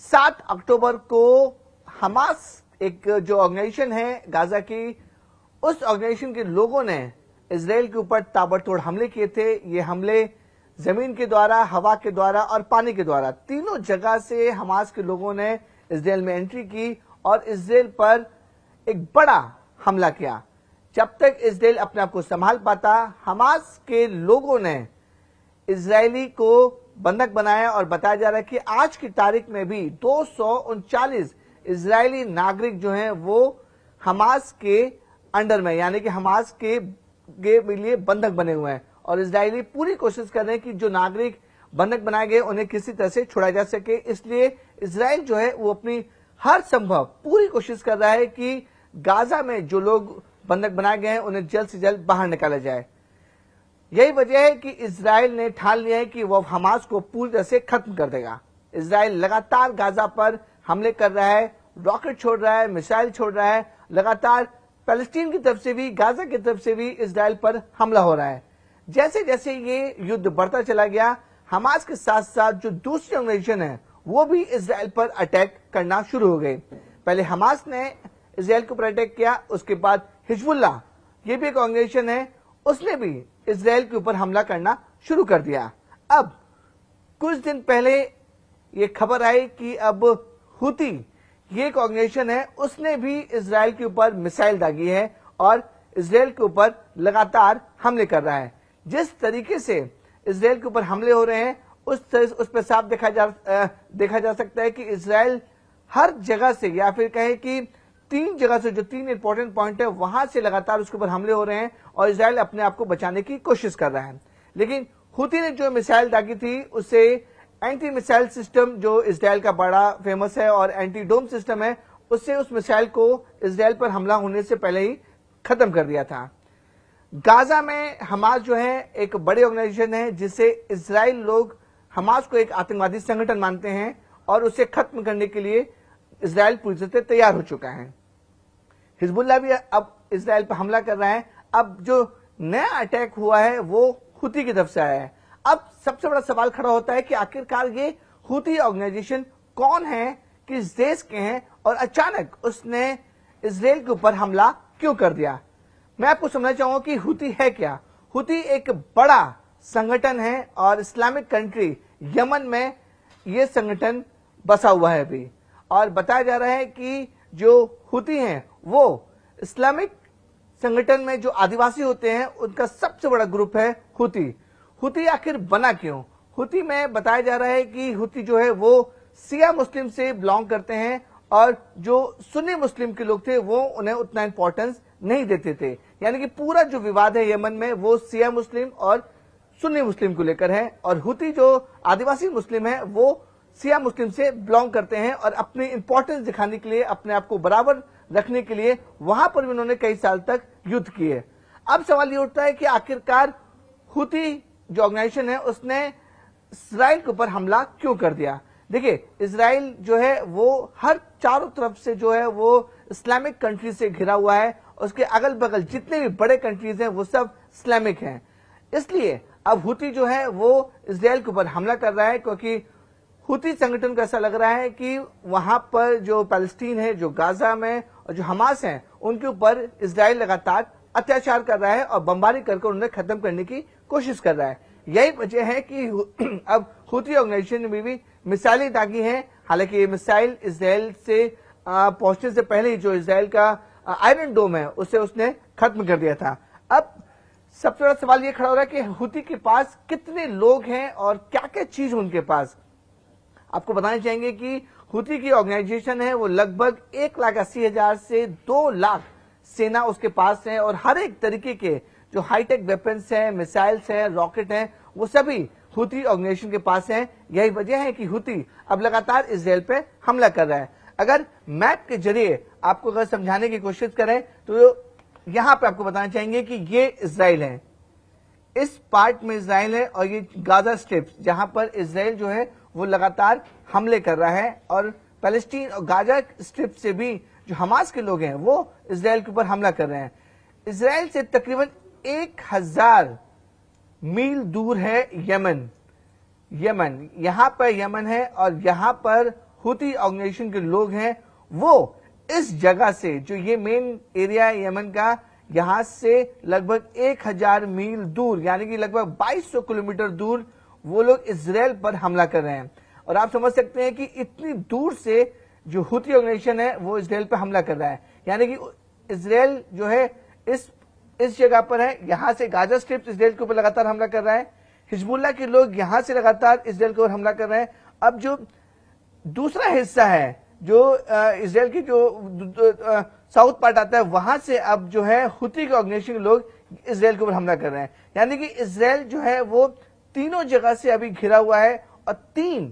7 अक्टूबर को हमास एक जो ऑर्गेनाइजेशन है गाजा की, उस ऑर्गेनाइजेशन के लोगों ने इजराइल के ऊपर ताबड़तोड़ हमले किए थे। ये हमले जमीन के द्वारा, हवा के द्वारा और पानी के द्वारा, तीनों जगह से हमास के लोगों ने इजराइल में एंट्री की और इजराइल पर एक बड़ा हमला किया। जब तक इजराइल अपने आप को संभाल पाता, हमास के लोगों ने इजरायली को बंधक बनाया और बताया जा रहा है कि आज की तारीख में भी 239 इजरायली नागरिक जो हैं वो हमास के अंडर में, यानी कि हमास के लिए बंधक बने हुए हैं और इजरायली पूरी कोशिश कर रहे हैं कि जो नागरिक बंधक बनाए गए उन्हें किसी तरह से छुड़ाया जा सके। इसलिए इजराइल जो है वो अपनी हर संभव पूरी कोशिश कर रहा है कि गाजा में जो लोग बंधक बनाए गए हैं उन्हें जल्द से जल्द बाहर निकाला जाए। यही वजह है कि इजराइल ने ठान लिया है कि वह हमास को पूरी तरह से खत्म कर देगा। इजराइल लगातार गाजा पर हमले कर रहा है, रॉकेट छोड़ रहा है, मिसाइल छोड़ रहा है, लगातार पैलेस्टीन की तरफ से भी, गाजा की तरफ से भी इजराइल पर हमला हो रहा है। जैसे जैसे ये युद्ध बढ़ता चला गया, हमास के साथ साथ जो दूसरी ऑर्गेनाइजेशन है वो भी इजराइल पर अटैक करना शुरू हो गए। पहले हमास ने इजराइल के ऊपर अटैक किया, उसके बाद हिजबुल्लाह, ये भी एक ऑर्गेनाइजेशन है, उसने भी इजराइल के ऊपर हमला करना शुरू कर दिया। अब कुछ दिन पहले ये खबर आई कि अब हुती, ये एक ऑर्गेनाइजेशन है, उसने भी इजराइल के ऊपर मिसाइल दागी है और इजराइल के ऊपर लगातार हमले कर रहा है। जिस तरीके से इजराइल के ऊपर हमले हो रहे हैं उस पर साफ देखा जा सकता है कि इजराइल हर जगह से, या फिर कहे कि 3 जगह से, जो 3 इंपॉर्टेंट पॉइंट है वहां से लगातार उसके ऊपर हमले हो रहे हैं और इजराइल अपने आप को बचाने की कोशिश कर रहा है। लेकिन हुती ने जो मिसाइल दागी थी उससे एंटी मिसाइल सिस्टम, जो इजराइल का बड़ा फेमस है और एंटी डोम सिस्टम है, उससे उस मिसाइल को इजराइल पर हमला होने से पहले ही खत्म कर दिया था। गाजा में हमास जो है एक बड़ी ऑर्गेनाइजेशन है जिसे इजराइल लोग हमास को एक आतंकवादी संगठन मानते हैं और उसे खत्म करने के लिए इजराइल पूरी तरह से तैयार हो चुका है। हिजबुल्लाह भी अब इजराइल पर हमला कर रहा है। अब जो नया अटैक हुआ है वो हुती की तरफ से आया है। अब सबसे बड़ा सवाल खड़ा होता है कि आखिरकार ये हुती ऑर्गेनाइजेशन कौन है, किस देश के हैं और अचानक उसने इजराइल के ऊपर हमला क्यों कर दिया। मैं आपको समझना चाहूंगा कि हुती है क्या। हुती एक बड़ा संगठन है और इस्लामिक कंट्री यमन में यह संगठन बसा हुआ है अभी, और बताया जा रहा है कि जो हुती हैं वो इस्लामिक संगठन में जो आदिवासी होते हैं उनका सबसे बड़ा ग्रुप है हुती। हुती आखिर बना क्यों? हुती में बताया जा रहा है कि हुती जो है वो शिया मुस्लिम से बिलोंग करते हैं और जो सुन्नी मुस्लिम के लोग थे वो उन्हें उतना इंपॉर्टेंस नहीं देते थे। यानी कि पूरा जो विवाद है यमन में वो शिया मुस्लिम और सुन्नी मुस्लिम को लेकर है, और हुती जो आदिवासी मुस्लिम है वो शिया मुस्लिम से बिलोंग करते हैं और अपनी इंपॉर्टेंस दिखाने के लिए, अपने आप को बराबर रखने के लिए वहां पर भी उन्होंने कई साल तक युद्ध किए। अब सवाल ये उठता है कि आखिरकार हुती जो ऑर्गेनाइजेशन है उसने इजराइल के ऊपर हमला क्यों कर दिया। देखिए, इजराइल जो है वो हर चारों तरफ से जो है वो इस्लामिक कंट्री से घिरा हुआ है, उसके अगल बगल जितने भी बड़े कंट्रीज हैं वो सब इस्लामिक हैं। इसलिए अब हुती जो है वो इजराइल के ऊपर हमला कर रहा है, क्योंकि हुती संगठन को ऐसा लग रहा है कि वहां पर जो पैलेस्टीन है, जो गाजा में और जो हमास है, उनके ऊपर इजराइल लगातार अत्याचार कर रहा है और बमबारी करके उन्हें खत्म करने की कोशिश कर रहा है। यही वजह है कि अब हुती ऑर्गेनाइजेशन में भी मिसाइलें दागी हैं। हालांकि ये मिसाइल इजराइल से पहुंचने से पहले ही जो इजराइल का आयरन डोम है उसे उसने खत्म कर दिया था। अब सबसे बड़ा सवाल ये खड़ा हो रहा है कि हुती के पास कितने लोग हैं और क्या क्या चीज उनके पास। आपको बताना चाहेंगे कि हुती की ऑर्गेनाइजेशन है वो लगभग 1,80,000 से 2 लाख सेना उसके पास है, और हर एक तरीके के जो हाईटेक वेपन्स हैं, मिसाइल्स हैं, रॉकेट हैं, वो सभी हुती ऑर्गेनाइजेशन के पास हैं। यही वजह है कि हुती अब लगातार इजराइल पे हमला कर रहा है। अगर मैप के जरिए आपको अगर समझाने की कोशिश करें तो यहां पे आपको बताना चाहेंगे कि ये इजराइल है, इस पार्ट में इजराइल है, और ये गाजा स्ट्रिप जहां पर इजराइल जो है वो लगातार हमले कर रहा है, और पैलेस्टीन और गाजा स्ट्रिप से भी जो हमास के लोग हैं वो इजराइल के ऊपर हमला कर रहे हैं। इजराइल से तकरीबन 1000 मील दूर है यमन। यहां पर यमन है और यहां पर हुती ऑर्गेनाइजेशन के लोग हैं वो इस जगह से, जो ये मेन एरिया है यमन का, यहां से लगभग 1000 मील दूर यानी कि लगभग 2200 किलोमीटर दूर वो लोग इजराइल पर हमला कर रहे हैं। और आप समझ सकते हैं कि इतनी दूर से जो हुती ऑर्गेनाइजेशन है वो इजराइल पर हमला कर रहा है, यानी कि इजराइल जो है इस जगह पर है, यहां से गाजा स्ट्रिप इजराइल के ऊपर लगातार हमला कर रहा है। हिजबुल्लाह के लोग यहां से लगातार इजराइल के ऊपर हमला कर रहे हैं। अब जो दूसरा हिस्सा है जो इजराइल की जो साउथ पार्ट आता है, वहां से अब जो है हुती के ऑर्गेनाइजेशन के लोग इजराइल के ऊपर हमला कर रहे हैं, यानी कि इजराइल जो है वो तीनों जगह से अभी घिरा हुआ है। और 3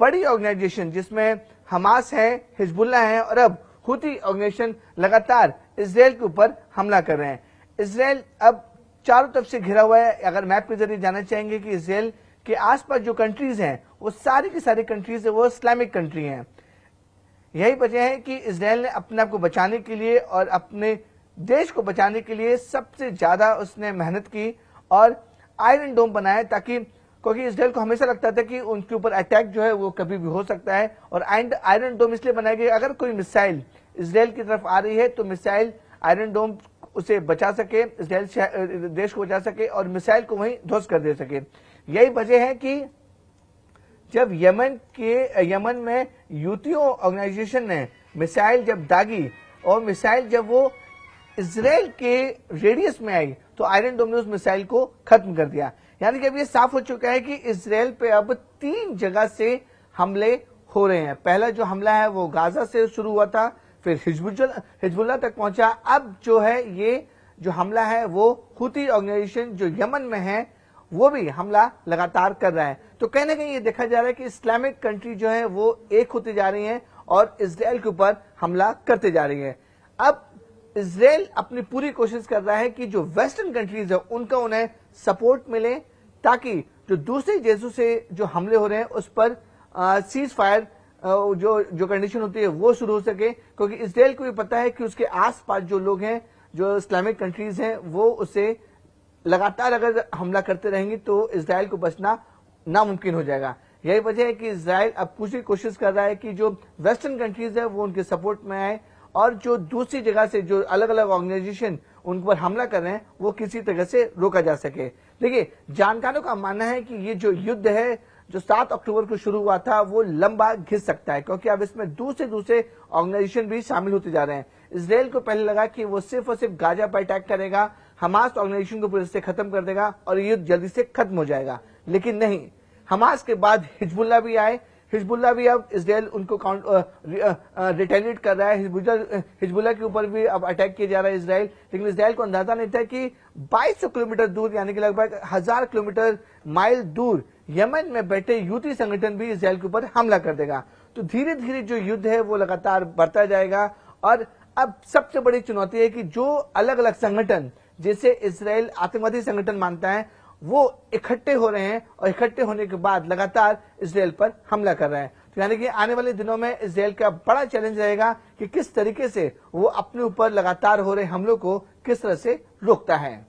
बड़ी ऑर्गेनाइजेशन जिसमें हमास है, हिजबुल्लाह है और अब हुती ऑर्गेनाइजेशन लगातार इजराइल के ऊपर हमला कर रहे हैं। इजराइल अब चारों तरफ से घिरा हुआ है। अगर मैप के जरिए जानना चाहेंगे कि इजराइल के आसपास जो कंट्रीज हैं वो सारी की सारी कंट्रीज है वो इस्लामिक कंट्री हैं। यही वजह है कि इजराइल ने अपने आप को बचाने के लिए और अपने देश को बचाने के लिए सबसे ज्यादा उसने मेहनत की और आयरन डोम बनाया, ताकि क्योंकि इजराइल को हमेशा लगता था कि उनके ऊपर अटैक जो है वो कभी भी हो सकता है। और आयरन डोम इसलिए बनाया गया अगर कोई मिसाइल इजराइल की तरफ आ रही है तो मिसाइल आयरन डोम उसे बचा सके, इजराइल देश को बचा सके और मिसाइल को वहीं ध्वस्त कर दे सके। यही वजह है कि जब यमन में यूथियों ऑर्गेनाइजेशन ने मिसाइल जब दागी और मिसाइल जब वो इजराइल के रेडियस में आई तो आयरन डोम ने उस मिसाइल को खत्म कर दिया। यानी कि अब ये साफ हो चुका है कि इजराइल पे अब 3 जगह से हमले हो रहे हैं। पहला जो हमला है वो गाजा से शुरू हुआ था, फिर हिजबुल्लाह तक पहुंचा। अब जो है ये जो हमला है वो हुती ऑर्गेनाइजेशन जो यमन में है वो भी हमला लगातार कर रहा है। तो कहीं ना कहीं ये देखा जा रहा है कि इस्लामिक कंट्री जो है वो एक होती जा रही है और इजराइल के ऊपर हमला करते जा रही है। अब इजराइल अपनी पूरी कोशिश कर रहा है कि जो वेस्टर्न कंट्रीज है उनका उन्हें सपोर्ट मिले, ताकि जो दूसरे देशों से जो हमले हो रहे हैं उस पर सीज फायर जो कंडीशन होती है वो शुरू हो सके, क्योंकि इजराइल को भी पता है कि उसके आसपास जो लोग हैं, जो इस्लामिक कंट्रीज हैं, वो उसे लगातार अगर हमला करते रहेंगे तो इजराइल को बचना नामुमकिन हो जाएगा। यही वजह है कि इजराइल अब पूरी कोशिश कर रहा है कि जो वेस्टर्न कंट्रीज है वो उनके सपोर्ट में आए और जो दूसरी जगह से जो अलग अलग ऑर्गेनाइजेशन उन पर हमला कर रहे हैं वो किसी तरह से रोका जा सके। देखिए, जानकारों का मानना है कि ये जो युद्ध है जो 7 अक्टूबर को शुरू हुआ था वो लंबा घिस सकता है, क्योंकि अब इसमें दूसरे ऑर्गेनाइजेशन भी शामिल होते जा रहे हैं। इजराइल को पहले लगा कि वो सिर्फ और सिर्फ गाजा पर अटैक करेगा, हमास ऑर्गेनाइजेशन को पूरे से खत्म कर देगा और ये युद्ध जल्दी से खत्म हो जाएगा, लेकिन नहीं। हमास के बाद हिजबुल्लाह भी आए, हिजबुल्लाह भी अब इजराइल उनको रिटेलिएट कर रहा है। हिजबुल्लाह के ऊपर भी अब अटैक किया जा रहा है इजराइल, लेकिन इजराइल को अंदाजा नहीं था कि 2200 किलोमीटर दूर यानी कि लगभग 1000 किलोमीटर माइल दूर यमन में बैठे यूती संगठन भी इजराइल के ऊपर हमला कर देगा। तो धीरे धीरे जो युद्ध है वो लगातार बढ़ता जाएगा। और अब सबसे बड़ी चुनौती है कि जो अलग अलग संगठन जिसे इजराइल आतंकवादी संगठन मानता है वो इकट्ठे हो रहे हैं और इकट्ठे होने के बाद लगातार इजराइल पर हमला कर रहे हैं। तो यानी कि आने वाले दिनों में इजराइल का बड़ा चैलेंज रहेगा कि किस तरीके से वो अपने ऊपर लगातार हो रहे हमलों को किस तरह से रोकता है।